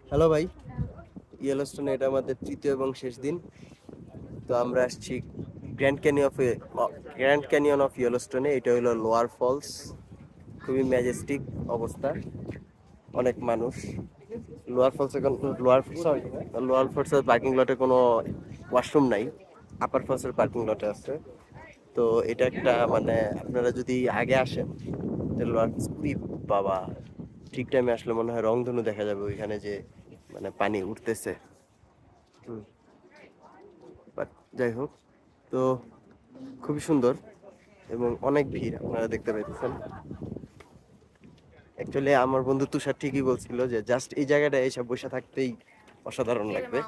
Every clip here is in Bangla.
হ্যালো ভাই, ইয়েলোস্টোনে এটা আমাদের তৃতীয় এবং শেষ দিন। তো আমরা আসছি Grand Canyon of Grand Canyon of ইয়েলোস্টোনে। এটা হলো লোয়ার ফলস, খুবই ম্যাজেস্টিক অবস্থা, অনেক মানুষ। লোয়ার ফলস এখন লোয়ার ফলসের পার্কিং লটে কোনো ওয়াশরুম নাই, আপার ফলসের পার্কিং লটে আছে। তো এটা একটা মানে আপনারা যদি আগে আসেন তাহলে লোয়ার ফলস বাবা, ঠিক টাইমে আসলে মনে হয় রংধনু দেখা যাবে ওইখানে, যে মানে পানি উঠতেছে। বাট যাই হোক, তো খুবই সুন্দর এবং অনেক ভিড় আপনারা দেখতে পাচ্ছেন। অ্যাকচুয়ালি আমার বন্ধু তুষার ঠিকই বলছিল যে জাস্ট এই জায়গাটা এসে বসে থাকতেই অসাধারণ লাগবে।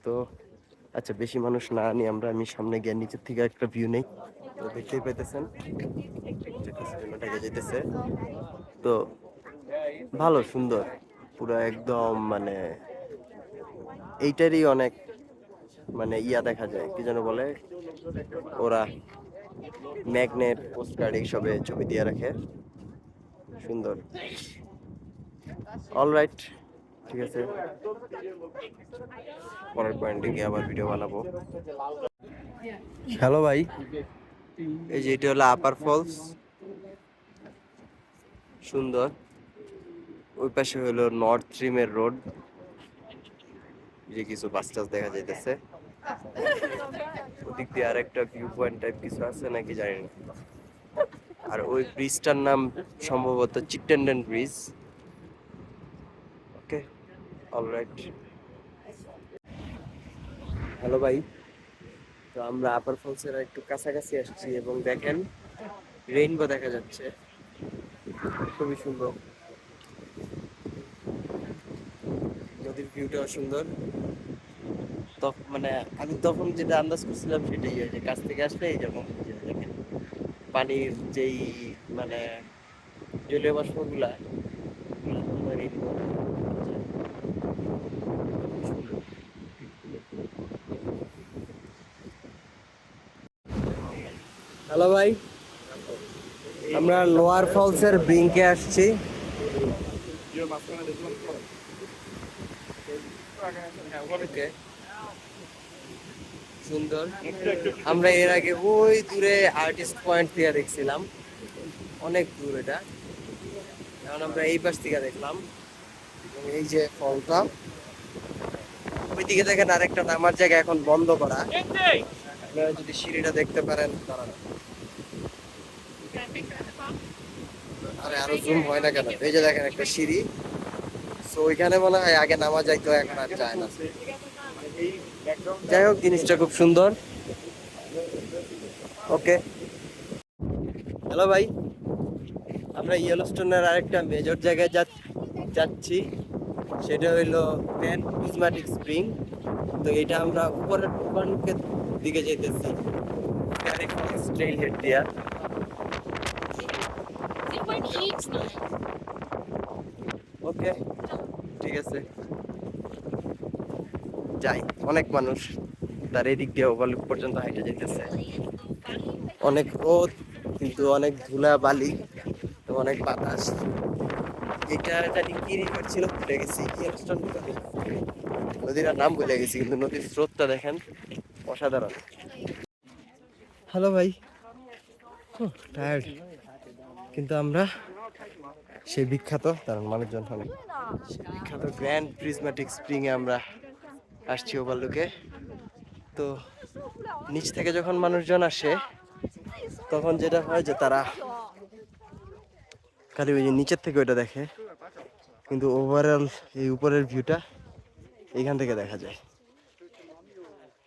তো আচ্ছা, বেশি মানুষ না নিয়ে আমি সামনে গিয়ে নিচের থেকে একটা ভিউ নেই। তো দেখতেই পাইতেছেন যেতেছে। তো ভালো, সুন্দর, পুরো একদম মানে এইটারই অনেক মানে ইয়া দেখা যায়, কি যেন বলে ওরা, ম্যাগনেট, পোস্টকার্ড এইসবে ছবি দিয়ে রাখে। সুন্দর। অলরাইট, ঠিক আছে, পরের পয়েন্টে গিয়ে আবার ভিডিও বানাবো। হ্যালো ভাই, এই যে এটা হলো আপার ফলস, সুন্দর। ওই পাশে হলো নর্থ রিমের রোড, যে কিছু বাস টাস দেখা যাইতেছে। ওদিক দিয়ে আর একটা ভিউ পয়েন্ট টাইপ কিছু আছে নাকি জানি না। আর ওই ব্রিজটার নাম সম্ভবত চিট্টেন্ডেন ব্রিজ। ওকে, অলরাইট। হ্যালো ভাই, তো আমরা আপার ফলসের একটু কাছাকাছি আসছি এবং দেখেন রেইনবো দেখা যাচ্ছে, খুবই সুন্দর। নদীর ভিউটাও সুন্দর। তখন মানে আমি তখন যেটা আন্দাজ করছিলাম সেটাই, যে কাছ থেকে আসলে যেমন দেখেন পানির যেই মানে জলীয় বাষ্পগুলা, হ্যালো ভাই, আমরা লোয়ার ফলসের ব্রিঙ্কে আসছি। Okay, সুন্দর। আমরা এর আগে ওই দূরে আর্টিস্ট পয়েন্ট থেকে দেখছিলাম, অনেক দূর এটা। এখন আমরা এই পাশ থেকে দেখলাম এবং এই যে ফলটা, ওইদিকে দেখেন আরেকটা নামার জায়গা এখন বন্ধ করা। আপনারা যদি সিঁড়িটা দেখতে পারেন, দাঁড়ান। আরে আরো জুম হয় না কেন? এই যে দেখেন একটা সিঁড়ি, তো ওইখানে মনে হয় আগে নামা যাইতো, এখন আর যায় না। যাই হোক, জিনিসটা খুব সুন্দর। ওকে, হ্যালো ভাই, আমরা ইয়েলোস্টোনের আরেকটা মেজর জায়গায় যাচ্ছি, সেটা হইলো গ্র্যান্ড প্রিজমেটিক স্প্রিং। তো এটা আমরা উপরের উপরের দিকে যেতেছি ট্রেইল হেড দিয়া। ওকে, ঠিক আছে, যাই। অনেক মানুষ তার এদিক দিয়ে ওভারলুক পর্যন্ত হাইটে যেতেছে। অনেক রোদ, কিন্তু অনেক ধুলা বালি, অনেক বাতাস। এটা জানি কি রিভার ছিল, ভুলে গেছি। ইয়েলোস্টোন নদীর নাম ভুলে গেছি, কিন্তু নদীর স্রোতটা দেখেন অসাধারণ। হ্যালো ভাই, টায়ার্ড, কিন্তু আমরা সেই বিখ্যাত, তার মানুষজন হলে সেই বিখ্যাত গ্র্যান্ড প্রিজমেটিক স্প্রিং এ আমরা আসছি ওভারলুকে। তো নিচ থেকে যখন মানুষজন আসে তখন যেটা হয় যে তারা খালি ওই যে নিচের থেকে ওইটা দেখে, কিন্তু ওভারঅল এই উপরের ভিউটা এইখান থেকে দেখা যায়।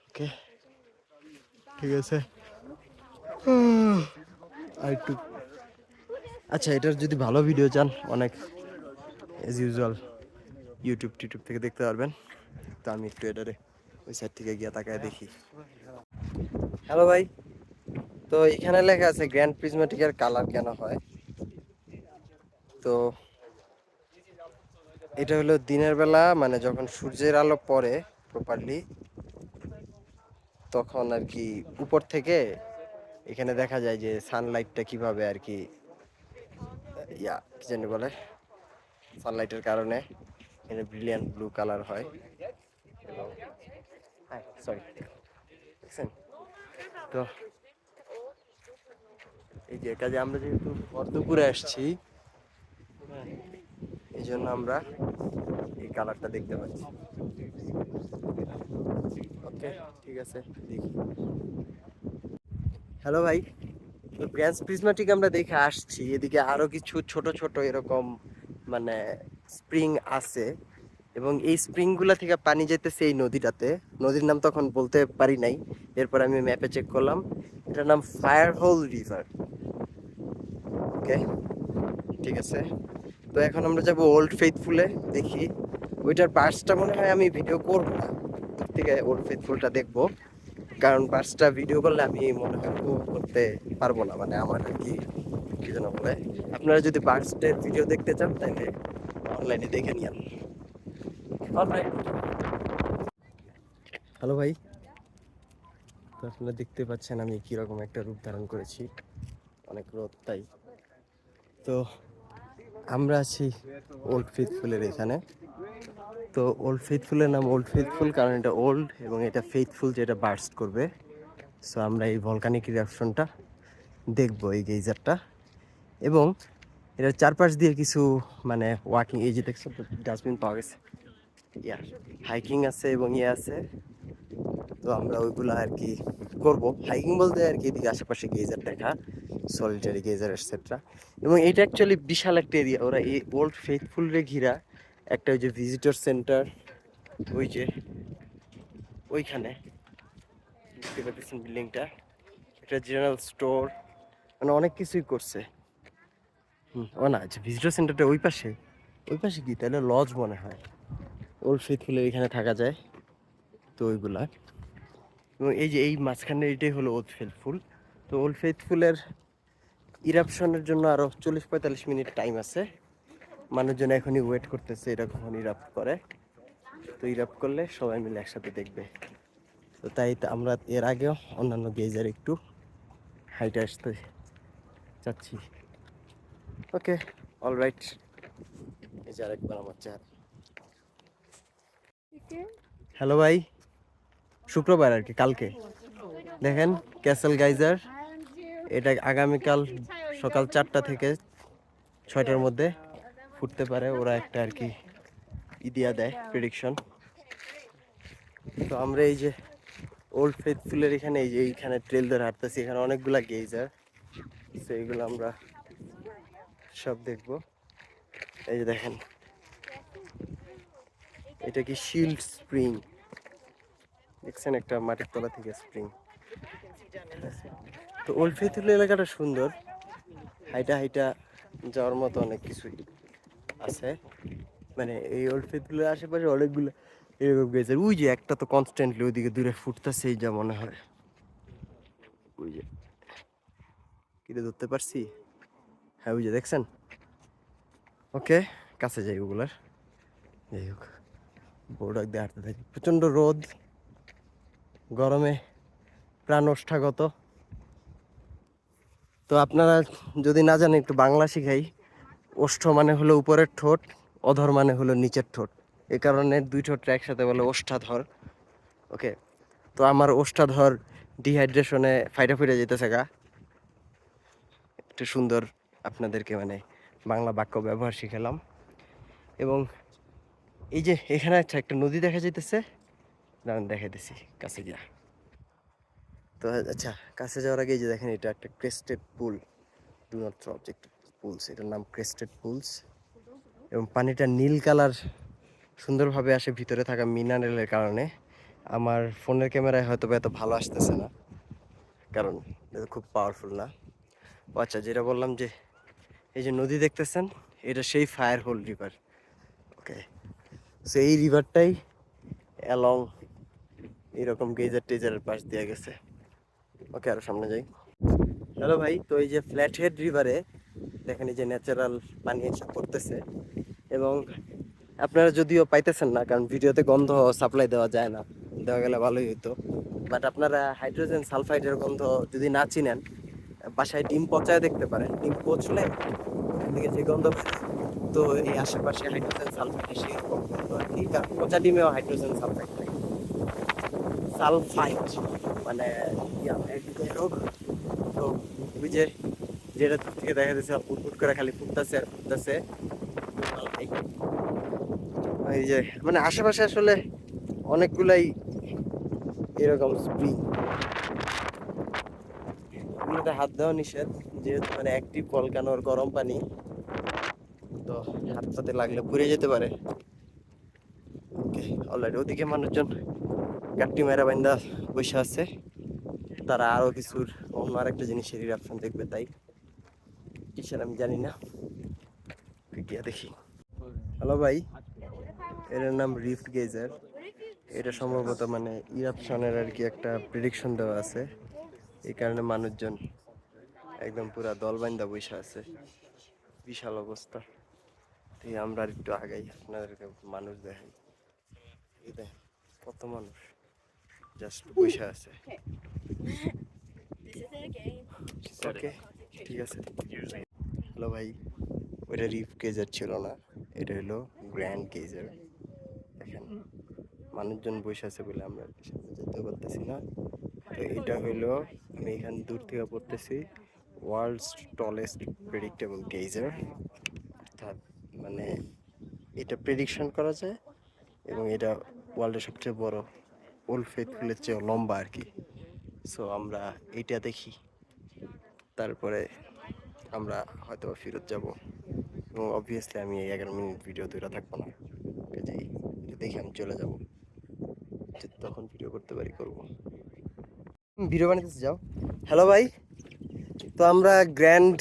ওকে, ঠিক আছে। আর একটু, আচ্ছা, এটার যদি ভালো ভিডিও চান, অনেক এজ ইউজুয়াল ইউটিউব থেকে দেখতে পারবেন। তো আমি একটু এটারে ওই সাইড থেকে গিয়ে তাকায় দেখি। হ্যালো ভাই, তো এখানে লেখা আছে গ্র্যান্ড প্রিজমেটিকের কালার কেন হয়। তো এটা হলো দিনের বেলা, মানে যখন সূর্যের আলো পড়ে প্রপারলি, তখন আর কি উপর থেকে এখানে দেখা যায় যে সানলাইটটা কিভাবে আর কি, ইয়া কি জানি বলে, সানলাইটের কারণে এটা ব্রিলিয়ান্ট ব্লু কালার হয় এবং সরি দেখছেন তো এই যে কাজে আমরা যেহেতু পদ্মপুরে আসছি, হ্যাঁ, এই জন্য আমরা এই কালারটা দেখতে পাচ্ছি। ওকে, ঠিক আছে, দেখি। হ্যালো ভাই, তো গ্র্যান্ড প্রিজমাটিক আমরা দেখে আসছি, এদিকে আরো কিছু ছোট ছোট এরকম মানে স্প্রিং আছে এবং এই স্প্রিং গুলা থেকে পানি যেতেছে এই নদীটাতে। নদীর নাম তখন বলতে পারি নাই, এরপর আমি ম্যাপে চেক করলাম, এটার নাম ফায়ার হোল রিভার। ওকে, ঠিক আছে। তো এখন আমরা যাব ওল্ড ফেইথফুলে, দেখি ওইটার বার্সটা মনে হয় আমি ভিডিও করব না, দূর থেকে ওল্ড ফেইথফুলটা দেখবো, কারণ বার্সটা ভিডিও করলে আমি মনে হয় উপভোগ করতে পারবো না, মানে আমার আর কি কি যেন বলে। আপনারা যদি বার্সটের ভিডিও দেখতে চান তাহলে অনলাইনে দেখে নিন। হ্যালো ভাই, তো আপনারা দেখতে পাচ্ছেন আমি কিরকম একটা রূপ ধারণ করেছি, অনেক রোদ তাই। তো আমরা আছি ওল্ড ফেইথফুলের এখানে। তো ওল্ড ফেইথফুলের নাম ওল্ড ফেইথফুল কারণ এটা ওল্ড এবং এটা ফেইথফুল যেটা বার্স্ট করবে। সো আমরা এই ভলকানিক রিঅ্যাকশনটা দেখবো, এই গেইজারটা। এবং এটার চারপাশ দিয়ে কিছু মানে ওয়াকিং, এই যে দেখছো ডাস্টবিন পাওয়া গেছে, ইয়া হাইকিং আছে এবং ইয়ে আছে। তো আমরা ওইগুলো আর কি করবো, হাইকিং বলতে আর কি এদিকে আশেপাশে গেজার দেখা, সলিটারি গেজার এটসেট্রা। এবং এটা অ্যাকচুয়ালি বিশাল একটা এরিয়া, ওরা এই ওল্ড ফেইথফুল রে ঘিরা একটা ওই যে ভিজিটর সেন্টার, ওই যে ওইখানে দেখতে পাচ্ছেন বিল্ডিংটা, একটা জেনারেল স্টোর, মানে অনেক কিছুই করছে। ও না, আচ্ছা ভিজিটর সেন্টারটা ওই পাশে, ওই পাশে কি তাহলে লজ মনে হয়, ওল্ড ফেইথফুলের এখানে থাকা যায় তো ওইগুলা। এবং এই যে এই মাঝখানে এটাই হলো ওল্ড ফেইথফুল। তো ওল্ড ফেইথফুলের ইরাপশনের জন্য আরো 40-45 মিনিট টাইম আছে, মানুষজন এখনই ওয়েট করতেছে এটা কখন ইরাপ্ট করে। তো ইরাপ্ট করলে সবাই মিলে একসাথে দেখবে। তো তাই আমরা এর আগেও অন্যান্য গেজার একটু হাইটে আসতে চাচ্ছি। ওকে, অলরাইট, এই যে আরেকবার আমার চেহারা। হ্যালো ভাই, শুক্রবার আর কি, কালকে দেখেন ক্যাসেল গাইজার, এটা আগামীকাল সকাল 4টা থেকে 6টার মধ্যে ফুটতে পারে, ওরা একটা আর কি ইদিয়া দেয় প্রেডিকশন। তো আমরা এই যে ওল্ড ফেইথফুলের এখানে, এই যে এইখানে ট্রেল ধরে হাঁটতেছি, এখানে অনেকগুলা গেইজার, তো এইগুলো আমরা সব দেখবো। এই যে দেখেন, এটা কি শিল্ড স্প্রিং, দেখছেন একটা মাটির তলা থেকে স্প্রিং। তো ওল্ড ফেইথফুল এলাকাটা সুন্দর, হাইটা হাইটা যাওয়ার মতো অনেক কিছুই আছে, মানে এই ওল্ড ফেইথফুলের আশেপাশে অনেকগুলো এরকম গেছে। ওই যে একটা তো কনস্ট্যান্টলি ওইদিকে দূরে ফুটতেছে, এই যা মনে হয়, ওই যে কিরে ধরতে পারছি, হ্যাঁ ওই যে দেখছেন। ওকে, কাছে যাই ওগুলার, যাই হোক বউডাক দিয়ে হাঁটতে থাকি, প্রচণ্ড রোদ, গরমে প্রাণ ওষ্ঠাগত। তো আপনারা যদি না জানেন একটু বাংলা শিখাই, ওষ্ঠ মানে হলো উপরের ঠোঁট, অধর মানে হলো নিচের ঠোঁট, এ কারণে দুই ঠোঁটটা একসাথে বলে ওষ্ঠাধর। ওকে, তো আমার ওষ্ঠাধর ডিহাইড্রেশনে ফাইটা ফুটে যেতেছে গা, একটু সুন্দর আপনাদেরকে মানে বাংলা বাক্য ব্যবহার শিখালাম। এবং এই যে এখানে একটা নদী দেখা যাইতেছে, দাঁড়ান দেখাইতেছি কাছে গিয়া। তো আচ্ছা, কাছে যাওয়ার আগে এই যে দেখেন এটা একটা crested pool, do not throw object pools, এটার নাম ক্রেস্টেড পুলস। এবং পানিটা নীল কালার সুন্দরভাবে আসে ভিতরে থাকা মিনারেলের কারণে। আমার ফোনের ক্যামেরায় হয়তো এত ভালো আসতেছে না, কারণ এটা খুব পাওয়ারফুল না। ও আচ্ছা, যেটা বললাম যে এই যে নদী দেখতেছেন, এটা সেই ফায়ার হোল রিভার। ওকে, সো এই রিভারটাই অ্যালং এইরকম গেজার টেজারের পাশ দিয়ে গেছে। ওকে, আরো সামনে যাই। হ্যালো ভাই, তো এই যে ফ্ল্যাট হেড রিভারে দেখেন এই যে ন্যাচারাল পানি এসে পড়তেছে, এবং আপনারা যদিও পাইতেছেন না কারণ ভিডিওতে গন্ধ সাপ্লাই দেওয়া যায় না, দেওয়া গেলে ভালোই হতো। বাট আপনারা হাইড্রোজেন সালফাইডের গন্ধ যদি না চিনেন, বাসায় ডিম পচায় দেখতে পারেন, ডিম পচলে ওখান থেকে যে গন্ধ তো এই আশেপাশে হাইড্রোজেন সালফাইড সেরকম বলতো আর কি, কারণ পচা ডিমেও হাইড্রোজেন সালফাইড থাকে। সালফাইড মানে একদিকে রোগ। তো ওই যে যেটা দূর থেকে দেখা যাচ্ছে ফুটফুট করে খালি ফুটতেছে আর ফুটতেছে। এই যে মানে আশেপাশে আসলে অনেকগুলাই এরকম স্প্রিং, এগুলোতে হাত দেওয়া নিষেধ, যেহেতু মানে অ্যাক্টিভ ভলকানোর গরম পানি, তো হাত পাতে লাগলে পুড়ে যেতে পারে। ওকে, অলরেডি ওদিকে মানুষজন গাট্টি মেরা বাইন্দা বসে আছে, তারা আরো কিছুর অন্য আরেকটা জিনিসের রিয়াকশন দেখবে, তাই কিসের আমি জানি না, গিয়া দেখি। হ্যালো ভাই, এটার নাম রিফট গেজার। এটা সম্ভবত মানে ইরাপশনের আর কি একটা প্রেডিকশন দেওয়া আছে, এই কারণে মানুষজন একদম পুরা দল বাইন্দা বসে আছে, বিশাল অবস্থা। এই আমরা আর একটু আগাই, আপনাদেরকে মানুষ দেখাই। এই দেখেন কত মানুষ জাস্ট বসে আছে। ওকে, ঠিক আছে। হ্যালো ভাই, ওইটা রিফ গেজার ছিল না, এটা হলো গ্র্যান্ড গেজার। দেখেন মানুষজন বসে আছে বলে আমরা সামনে যেতে পারতেছি না। তো এটা হইলো, আমি এখান দূর থেকে পড়তেছি, ওয়ার্ল্ডস টলেস্ট প্রেডিক্টেবল গেজার। অর্থাৎ মানে এটা প্রেডিকশন করা যায়, এবং এটা ওয়ার্ল্ডের সবচেয়ে বড়, ওল্ড ফেথফুলের চেয়েও লম্বা আর কি। সো আমরা এইটা দেখি, তারপরে আমরা হয়তো ফেরত যাব, এবং অবভিয়াসলি আমি এই 11 মিনিট ভিডিও তৈরি থাকবো না, কাজেই এটা দেখে আমি চলে যাব, তখন ভিডিও করতে পারি করবো। ভিডিও বানাতে যাও। হ্যালো ভাই, তো আমরা গ্র্যান্ড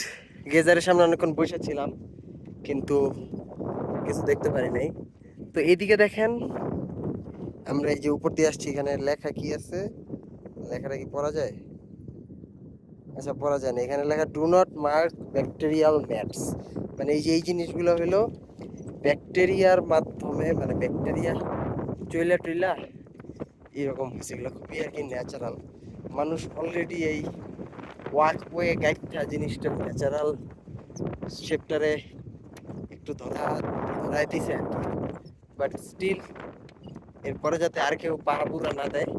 গেজারের সামনে অনেকক্ষণ বসে ছিলাম, কিন্তু কিছু দেখতে পারি নাই। তো এইদিকে দেখেন, আমরা এই যে উপর দিয়ে আসছি, এখানে লেখা কি আছে, লেখাটা কি পড়া যায়? আচ্ছা, পড়া যায় না। এখানে লেখা do not mark bacterial mats, মানে এই যে এই জিনিসগুলো হলো ব্যাকটেরিয়ার মাধ্যমে, মানে ব্যাকটেরিয়া চইলা টইলা এরকম হয়েছে, এগুলো খুবই আর কি ন্যাচারাল। মানুষ অলরেডি এই ওয়াকওয়ে গাইডটা জিনিসটা ন্যাচারাল শেপটারে একটু ধরাই দিছে আর কি, বাট স্টিল এরপরে যাতে আর কেউ পা পুরা না দেয়,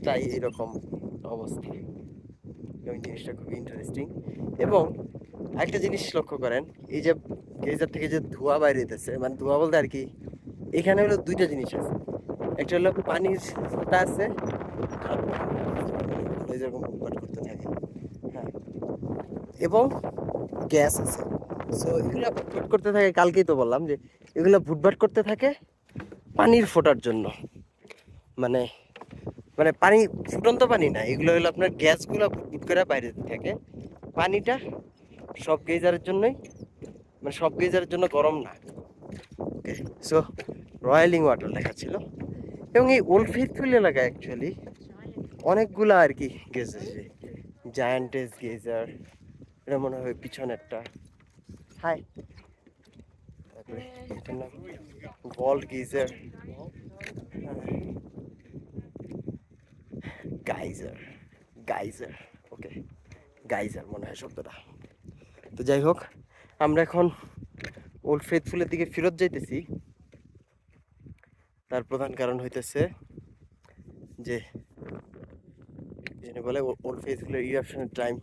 তাই এরকম অবস্থা। এবং জিনিসটা খুবই ইন্টারেস্টিং। এবং একটা জিনিস লক্ষ্য করেন, এই যে গেজার থেকে যে ধোঁয়া বাইরে হইতেছে, মানে ধোঁয়া বলতে আর কি, এখানে হলো দুইটা জিনিস আছে, একটা হলো পানির ফোঁটা আছে, আর যেরকম ফুটপাট করতে থাকে, হ্যাঁ, এবং গ্যাস আছে। সো এগুলো ফুটপাট করতে থাকে, কালকেই তো বললাম যে এগুলো ফুটপাট করতে থাকে পানির ফোটার জন্য, মানে মানে পানি, ফুটন্ত পানি না, এগুলো হলো আপনার গ্যাসগুলো ফুটফুট করে বাইরে থাকে। পানিটা সব গেজারের জন্যই, মানে সব গেজারের জন্য গরম না। ওকে, সো রয়্যালিং ওয়াটার লেখা ছিল। এবং এই ওল্ড ফেথফুল এলাকায় অ্যাকচুয়ালি অনেকগুলো আর কি গেজার আছে, জায়ান্টেস গেজার, এটা মনে হয় পিছনেরটা, হাই, তারপরে এটার নাম ভল্ট গেজার, গাইজার, গাইজার, ওকে, গাইজার মনে হয় শব্দটা। তো যাই হোক, আমরা এখন ওল্ড ফেথফুলের দিকে ফেরত যাইতেছি। তার প্রধান কারণ হইতেছে যে যেটা বলে ওল্ড ফেথফুলের ইরাপশনের টাইম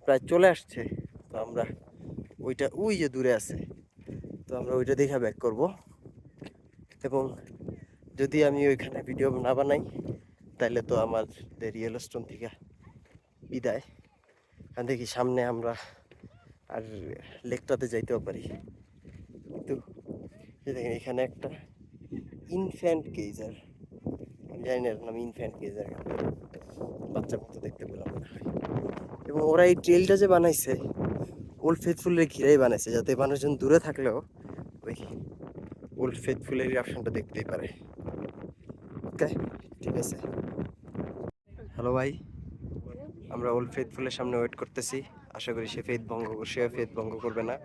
প্রায় চলে আসছে। তো আমরা ওইটা, ওই যে দূরে আছে, তো আমরা ওইটা দেখে ব্যাক করব। এবং যদি আমি ওইখানে ভিডিও না বানাই, তাহলে তো আমাদের ইয়েলোস্টোন থেকে বিদায়। আর দেখি সামনে আমরা আর লেকটাতে যাইতেও পারি। কিন্তু দেখেন এখানে একটা ইনফ্যান্ট গেজার, আমি জানি না এর নাম ইনফ্যান্ট গেজার, বাচ্চার মতো দেখতে পেলাম মনে হয়। এবং ওরা এই ট্রেলটা যে বানাইছে, ওল্ড ফেথফুলের ঘিরেই বানাইছে, যাতে মানুষজন দূরে থাকলেও ওই ওল্ড ফেথফুলের অপশনটা দেখতেই পারে। ওকে, ঠিক আছে। হ্যালো ভাই, আমরা ওল্ড ফেথফুলের সামনে ওয়েট করতেছি, আশা করি সে ফেথ ভঙ্গ করবে না।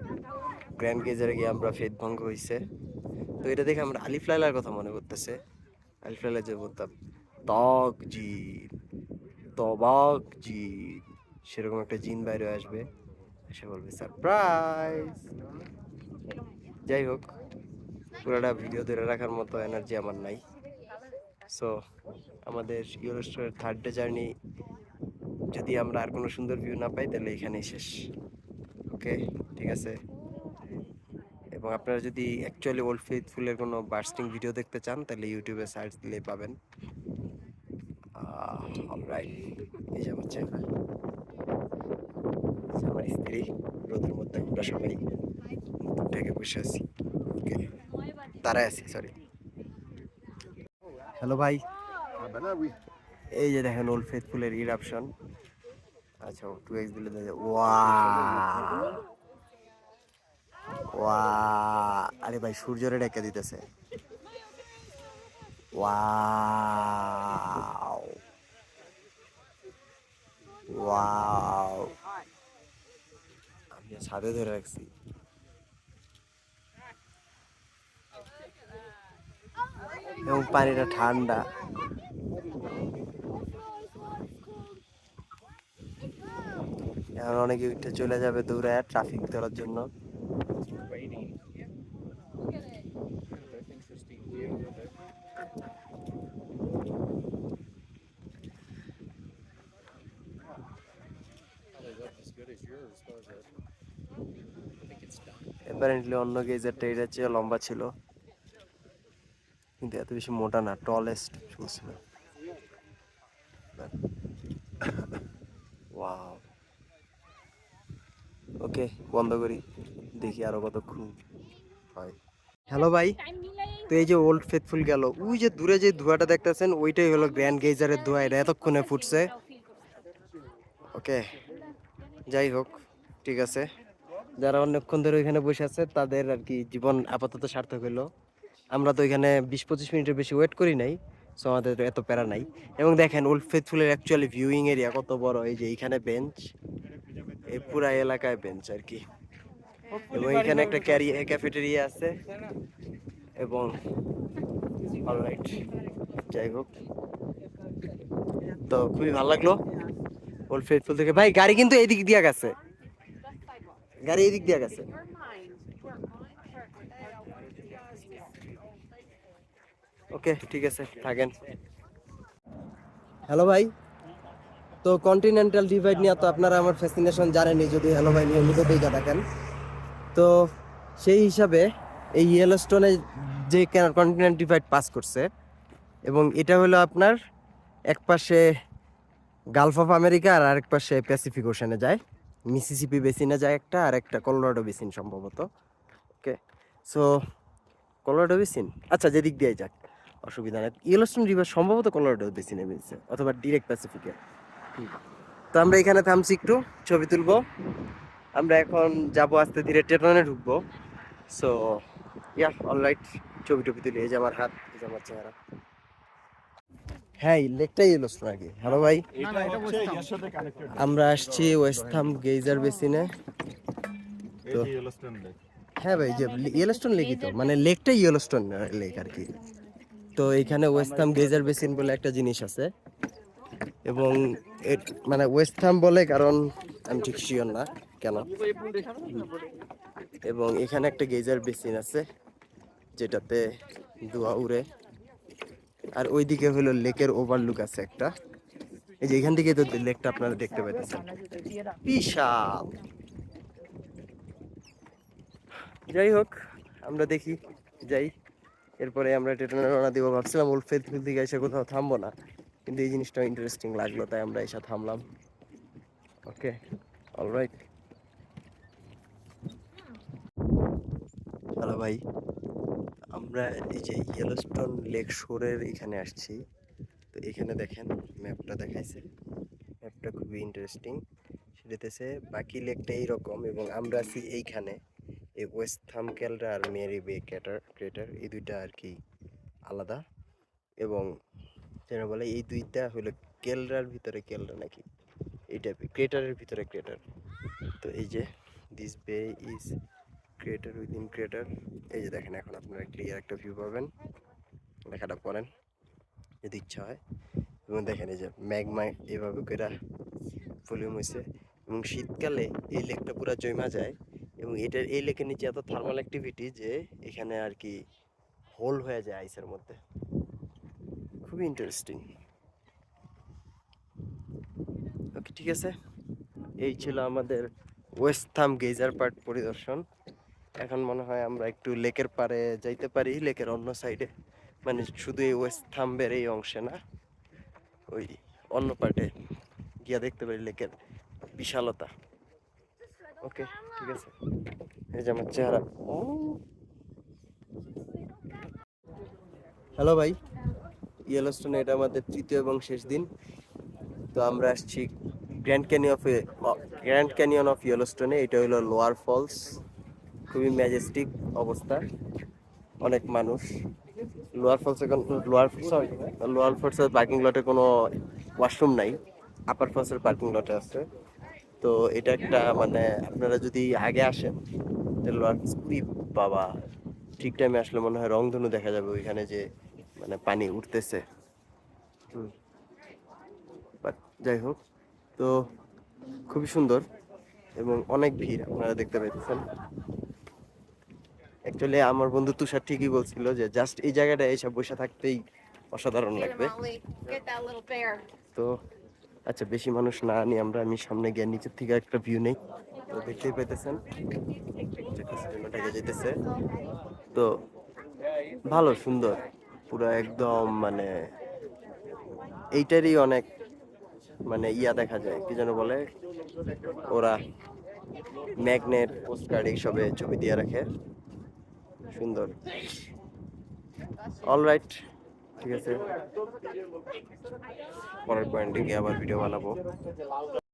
গ্র্যান্ড গেজারে গিয়ে আমরা ফেথ ভঙ্গ হয়েছে। তো এটা দেখে আমরা আলিফ লায়লার কথা মনে করতেছে। আলিফ লায়লা যে বলতাম তক জিন, তবাক জিন, সেরকম একটা জিন বাইরে আসবে, এসে বলবে সারপ্রাইজ। যাই হোক, পুরোটা ভিডিও ধরে রাখার মতো এনার্জি আমার নাই। সো আমাদের ইউরোস্টোরের থার্ড ডে জার্নি যদি আমরা আর কোনো সুন্দর ভিউ না পাই তাহলে এখানেই শেষ। ওকে, ঠিক আছে। এবং আপনারা যদি অ্যাকচুয়ালি ওল্ড ফেইথফুলের কোনো বার্স্টিং ভিডিও দেখতে চান তাহলে ইউটিউবে সার্চ দিলেই পাবেন। অলরাইট, এই যে আমার চেহারা, আমার স্ত্রী, রোদের মধ্যে আমরা সবাই ঢেকে বসে আছি। ওকে, দাঁড়ায় আছি, সরি। হ্যালো ভাই, এই যে দেখেন ওল্ড ফেথফুলের ইরাপশন। আচ্ছা, 2x দিলে ওয়া ওয়া, আরে ভাই সূর্যরে ডেকে দিতেছে। ওয়াও ওয়াও, আমি ছাদে ধরে রাখছি। এবং পানিটা ঠান্ডা। এখন অনেকে উঠে চলে যাবে দৌড়ে ট্রাফিক ধরার জন্য। অ্যাপারেন্টলি অন্য গেজারটা এটার চেয়ে লম্বা ছিল, কিন্তু এত বেশি মোটা না, টলেস্ট ছিল। ওয়াও, ওকে বন্ধ করি, দেখি আরো কতক্ষণ হয়। হ্যালো ভাই, তো এই যে ওল্ড ফেথফুল গেল, ওই যে দূরে যে ধোঁয়াটা দেখতেছেন ওইটাই হলো গ্র্যান্ড গেজারের ধোঁয়া, এটা এতক্ষণে ফুটছে। ওকে, যাই হোক, ঠিক আছে। যারা অনেকক্ষণ ধরে ওইখানে বসে আছে তাদের আর কি জীবন আপাতত সার্থক হইলো। আমরা তো এখানে 20-25 মিনিটের বেশি ওয়েট করি নাই, সো আমাদের এত প্যারা নাই। এবং দেখেন ওল্ড ফেথফুলের অ্যাকচুয়ালি ভিউইং এরিয়া কত বড়, এই যে এইখানে বেঞ্চ, এই পুরা এলাকায় বেঞ্চ আর কি। এবং এখানে একটা ক্যাফেটেরিয়া আছে। এবং অলরাইট, যাই হোক, তো খুবই ভালো লাগলো ওল্ড ফেথফুল থেকে। ভাই গাড়ি কিন্তু এইদিক দিয়ে গেছে, গাড়ি এইদিক দিয়ে গেছে। ওকে, ঠিক আছে, থাকেন। হ্যালো ভাই, তো কন্টিনেন্টাল ডিভাইড নিয়ে তো আপনারা আমার ফ্যাসিনেশন জানেনই, যদি হ্যালো ভাই নিয়মিত দেখে থাকেন। তো সেই হিসাবে এই ইয়েলোস্টোনে যে কন্টিনেন্ট ডিভাইড পাস করছে, এবং এটা হলো আপনার এক পাশে গালফ অফ আমেরিকা আর আরেক পাশে প্যাসিফিক ওশানে যায়, মিসিসিপি বেসিনে যায় একটা, আর একটা কলোরাডো বেসিন সম্ভবত। ওকে, সো কলোরাডো বেসিন, আচ্ছা যেদিক দিয়ে যাক অসুবিধা নেই। ইয়েলোস্টোন রিভার সম্ভবত কলোরাডো বেসিনে মিলছে, অথবা ডিরেক্ট প্যাসিফিকে। তো আমরা এখানে থামছি, একটু ছবি তুলবো। আমরা এখন যাবো আস্তে ধীরে, টেটনে ঢুকবো। সো ইয়া, অলরাইট, ছবি টবি তুলি। এই যে আমার হাত, এই যে আমার চেহারা। হ্যাঁ, এই লেকটাই ইয়েলোস্টোন আর কি। হ্যালো ভাই, আমরা আসছি ওয়েস্টহাম গেইজার বেসিনে। তো হ্যাঁ ভাই, যে ইয়েলোস্টোন লেকই তো, মানে লেকটাই ইয়েলোস্টোন লেক আর কি। তো এখানে ওয়েস্টহাম গেইজার বেসিন বলে একটা জিনিস আছে। এবং মানে ওয়েস্টহাম বলে কারণ আমি ঠিক শিওর না কেন। এবং এখানে একটা গেজার বেসিন আছে যেটাতে ধোঁয়া উড়ে, আর ওইদিকে হলো লেকের ওভারলুক আছে একটা। এই যে এখান থেকে তো লেকটা আপনারা দেখতে পাইতেছেন, বিশাল। যাই হোক, আমরা দেখি যাই, এরপরে আমরা টেটনে রওনা দিব। ভাবছিলাম ওল্ড ফেথফুল থেকে এসে কোথাও থামবো না, কিন্তু এই জিনিসটা ইন্টারেস্টিং লাগলো তাই আমরা এসে থামলাম। ওকে, অলরাইট। হ্যালো ভাই, আমরা এই যে ইয়েলোস্টোন লেক শোরের এখানে আসছি। তো এখানে দেখেন ম্যাপটা দেখাইছে, ম্যাপটা খুবই ইন্টারেস্টিং। সেটাতেছে বাকি লেকটা এইরকম, এবং আমরা আছি এইখানে। এই ওয়েস্টহাম ক্যালরা আর মেরি বে ক্রেটার এই দুইটা আর কি আলাদা। এবং যেন বলে এই দুইটা হলো কেলরার ভিতরে কেলরা নাকি, এই টাইপের ক্রেটারের ভিতরে ক্রেটার। তো এই যে দিস বে ইজ ক্রেটার উইদিন ক্রেটার। এই যে দেখেন, এখন আপনারা ক্লিয়ার একটা ভিউ পাবেন, লেখাটা পড়েন যদি ইচ্ছা হয়। এবং দেখেন এই যে ম্যাগমা এভাবে করে ভলিউম হয়েছে। এবং শীতকালে এই লেকটা পুরো জমা যায় এবং এটার এই লেকের নিচে এত থার্মাল অ্যাক্টিভিটি যে এখানে আর কি হোল হয়ে যায় আইসের মধ্যে। খুবই ইন্টারেস্টিং। ওকে, ঠিক আছে, এই ছিল আমাদের ওয়েস্ট থাম গেজার পার্ক পরিদর্শন। এখন মনে হয় আমরা একটু লেকের পাড়ে যাইতে পারি, লেকের অন্য সাইডে, মানে শুধু এই ওয়েস্ট থাম্বের এই অংশে না, ওই অন্য পার্টে গিয়া দেখতে পারি লেকের বিশালতা। ওকে, ঠিক আছে, এই যে আমার চেহারা। হ্যালো ভাই, ইয়েলোস্টোনে এটা আমাদের তৃতীয় এবং শেষ দিন। তো আমরা আসছি গ্র্যান্ড ক্যানিয়ন অফ ইয়েলোস্টোনে। এটা হলো লোয়ার ফলস, খুবই ম্যাজেস্টিক অবস্থা, অনেক মানুষ। লোয়ার ফলসের পার্কিং লটে কোনো ওয়াশরুম নাই, আপার ফলসের পার্কিং লটে আছে। তো এটা একটা মানে আপনারা যদি আগে আসেন তাহলে লোয়ার ফলস, বাবা, ঠিক টাইমে আসলে মনে হয় রংধনু দেখা যাবে ওইখানে, যে মানে পানি উঠতেছে। বাট যাই হোক, তো খুবই সুন্দর এবং অনেক ভিড় আপনারা দেখতে পাইতেছেন। অ্যাকচুয়ালি আমার বন্ধু তুষার ঠিকই বলছিল যে জাস্ট এই জায়গাটা এসে বসে থাকতেই অসাধারণ লাগবে। তো আচ্ছা, বেশি মানুষ না নিয়ে আমি সামনে গিয়ে নিচের থেকে একটা ভিউ নেই। তো দেখতেই পাইতেছেন যেতেছে। তো ভালো, সুন্দর, পুরো একদম মানে এইটারই অনেক মানে ইয়া দেখা যায়, কি যেন বলে ওরা, ম্যাগনেট, পোস্টকার্ড এইসবে ছবি দিয়ে রাখে, সুন্দর। অলরাইট, ঠিক আছে, পরের পয়েন্টে গিয়ে আবার ভিডিও বানাবো।